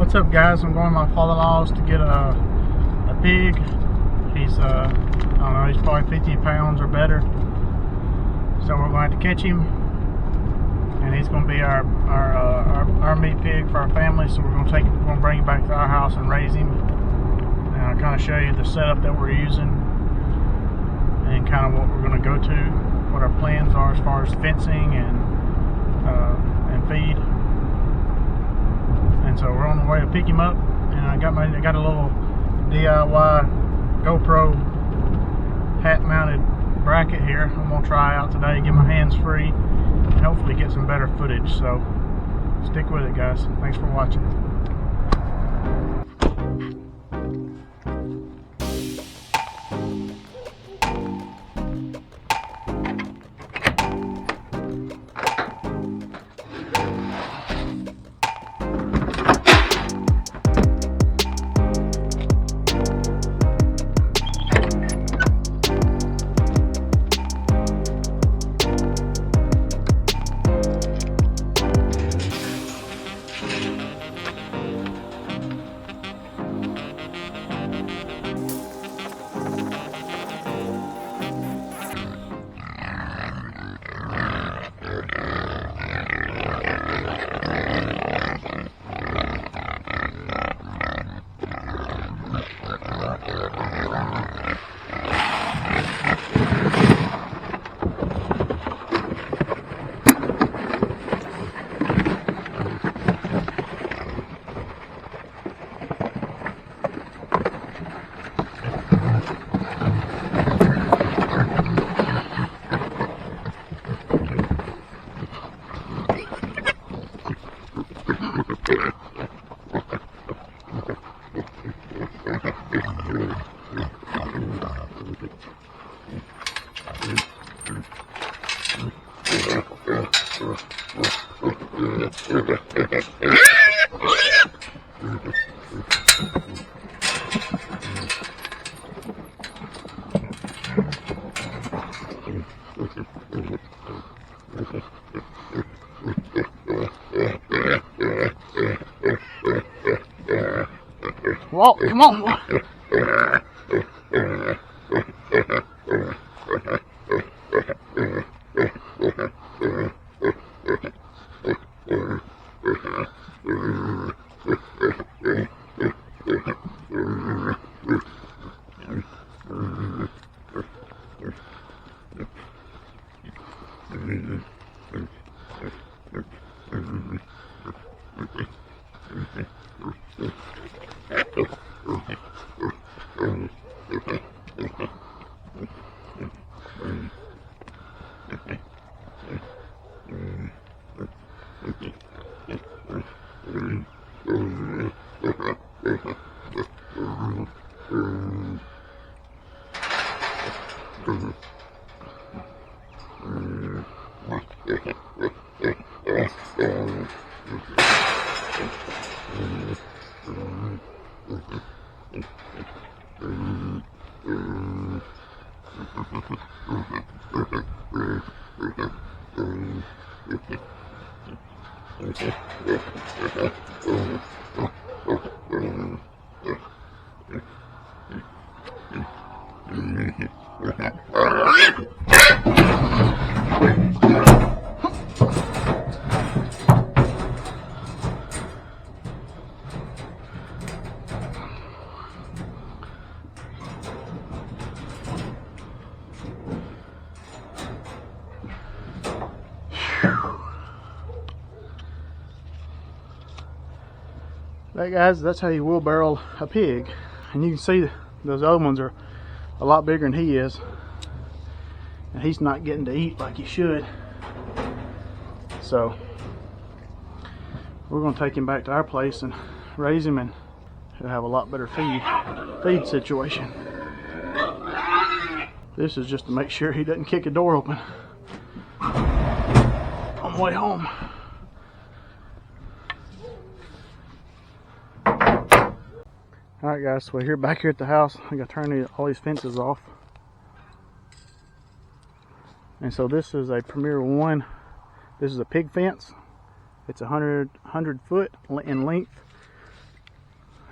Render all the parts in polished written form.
What's up, guys? I'm going to my father-in-law's to get a pig. He's I don't know, he's probably 50 pounds or better. So we're going to have to catch him, and he's going to be our meat pig for our family. So we're going to bring him back to our house and raise him. And I'll kind of show you the setup that we're using and kind of what we're going to go to, what our plans are as far as fencing and feed. And so we're on the way to pick him up, and I got a little DIY GoPro hat mounted bracket here. I'm gonna try out today, get my hands free, and hopefully get some better footage. So stick with it, guys. Thanks for watching. Whoa, come on. Hey guys, that's how you wheelbarrow a pig. And you can see those other ones are a lot bigger than he is, and he's not getting to eat like he should. So we're going to take him back to our place and raise him, and he'll have a lot better feed situation. This is just to make sure he doesn't kick a door open on the way home. Alright guys, so we're here back here at the house. I gotta turn all these fences off. And so this is a Premier 1. This is a pig fence. It's 100 foot in length,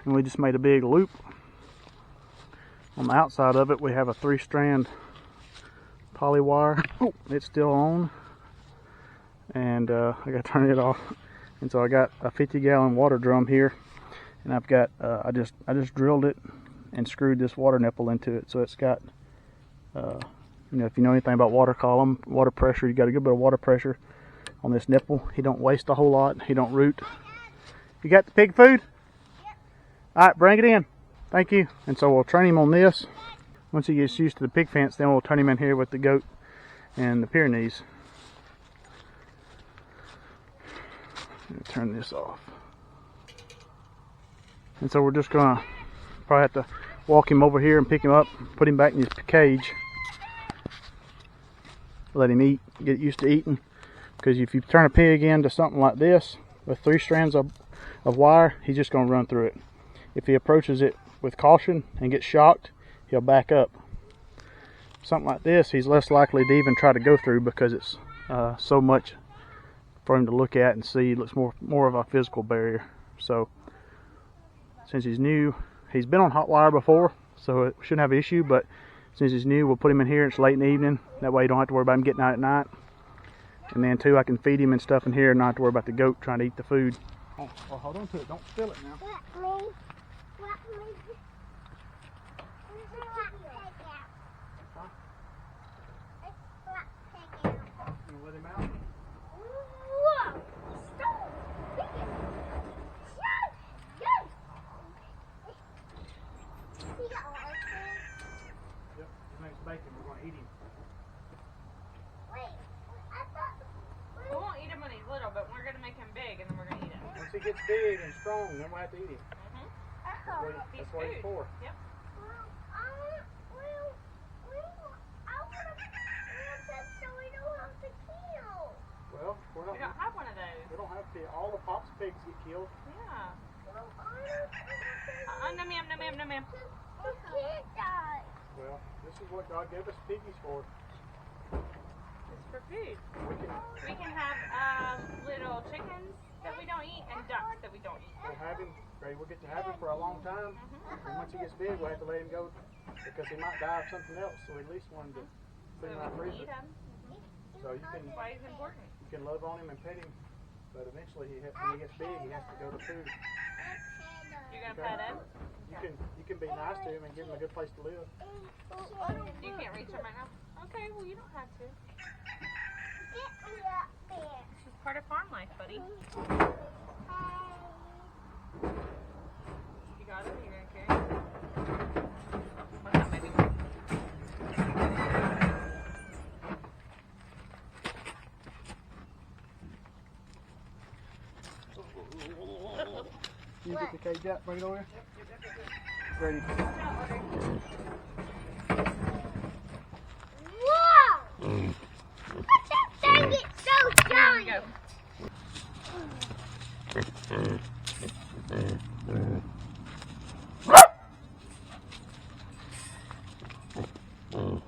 and we just made a big loop. On the outside of it we have a 3-strand poly wire. Oh, it's still on, and I gotta turn it off. And so I got a 50-gallon water drum here, and I've got I just drilled it and screwed this water nipple into it, so it's got you know, if you know anything about water column, water pressure, you got a good bit of water pressure on this nipple. He don't waste a whole lot. He don't root. You got the pig food? Yep. All right, bring it in. Thank you. And so we'll train him on this. Once he gets used to the pig fence, then we'll turn him in here with the goat and the Pyrenees. Turn this off. And so we're just gonna probably have to walk him over here and pick him up, put him back in his cage, let him eat, get used to eating. Because if you turn a pig into something like this with 3 strands of wire, he's just gonna run through it. If he approaches it with caution and gets shocked, he'll back up. Something like this, he's less likely to even try to go through, because it's so much for him to look at and see. It looks more of a physical barrier. So since he's new, he's been on hot wire before, so it shouldn't have an issue, but since he's new, we'll put him in here. It's late in the evening, that way you don't have to worry about him getting out at night. And then too, I can feed him and stuff in here and not have to worry about the goat trying to eat the food. Oh, well, hold on to it, don't spill it now. Let him out. Whoa! Stop! Yep, his name's Bacon. We're going to eat him. Wait, I thought... We won't eat him when he's little, but we're going to make him big, and then we're going to eat him. Once he gets big and strong, then we'll have to eat him. That's what he's for. Yep. Well, We don't have one of those. we don't have to. All the Pop's pigs get killed. Yeah. No ma'am, no ma'am, no ma'am. Well, this is what God gave us piggies for. It's for food. We We can have little chickens that we don't eat and ducks that we don't eat. we'll have him, we'll get to have him for a long time. And once he gets big, we'll have to let him go, because he might die of something else. So we at least want him to put him in our So we freezer. eat him. So you That's why he's important. can love on him and pet him, but eventually when he gets big, he has to go to food. You're going to pet him? You can be nice to him and give him a good place to live. You can't reach him right now? Okay, well you don't have to. This is part of farm life, buddy. You got it? You're going to carry it? What's up, baby? You get the cage out, bring it over here. Ready. Whoa! That thing is so There we giant! go.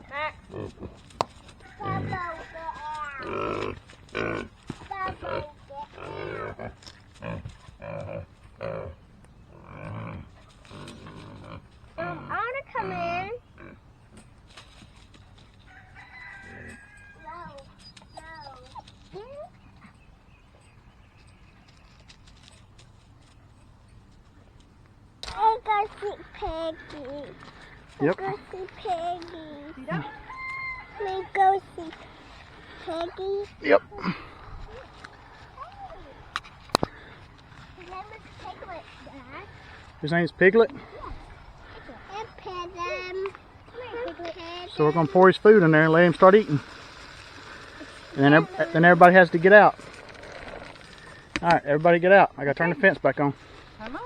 Max. I want to come in. I go see Peggy. Yep. Go see Peggy. We go see Peggy. Yep. His name is Piglet, Dad. His name's Piglet. And pet him. So we're gonna pour his food in there and let him start eating. And then everybody has to get out. All right, everybody get out. I gotta turn the fence back on. Come on.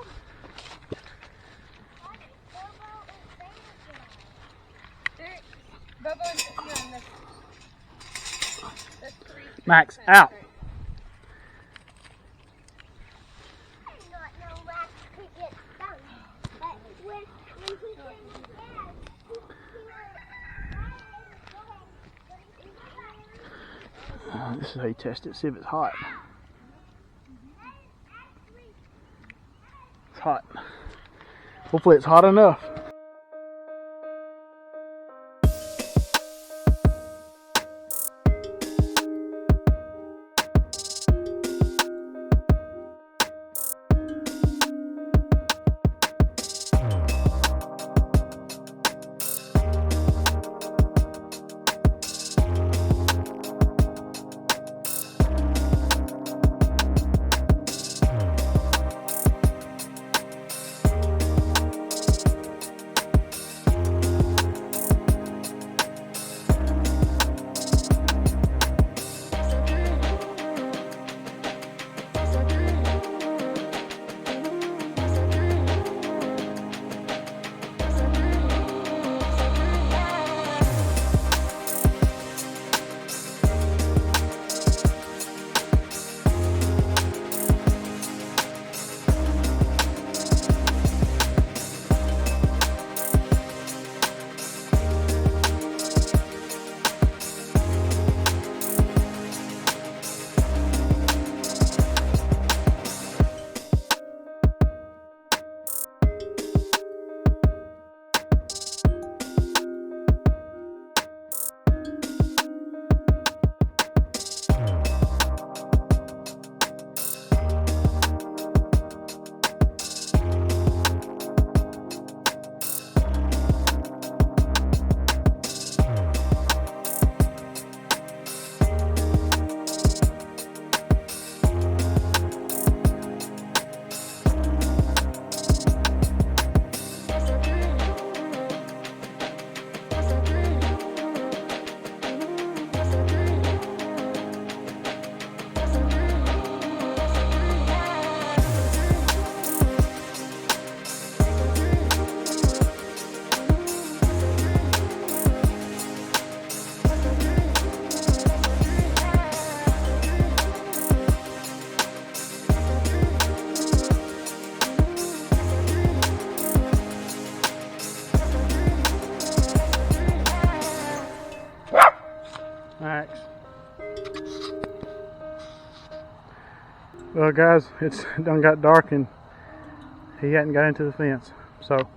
Max, out. This is how you test it, see if it's hot. It's hot. Hopefully it's hot enough. Max. Well guys, it's done got dark and he hadn't got into the fence. So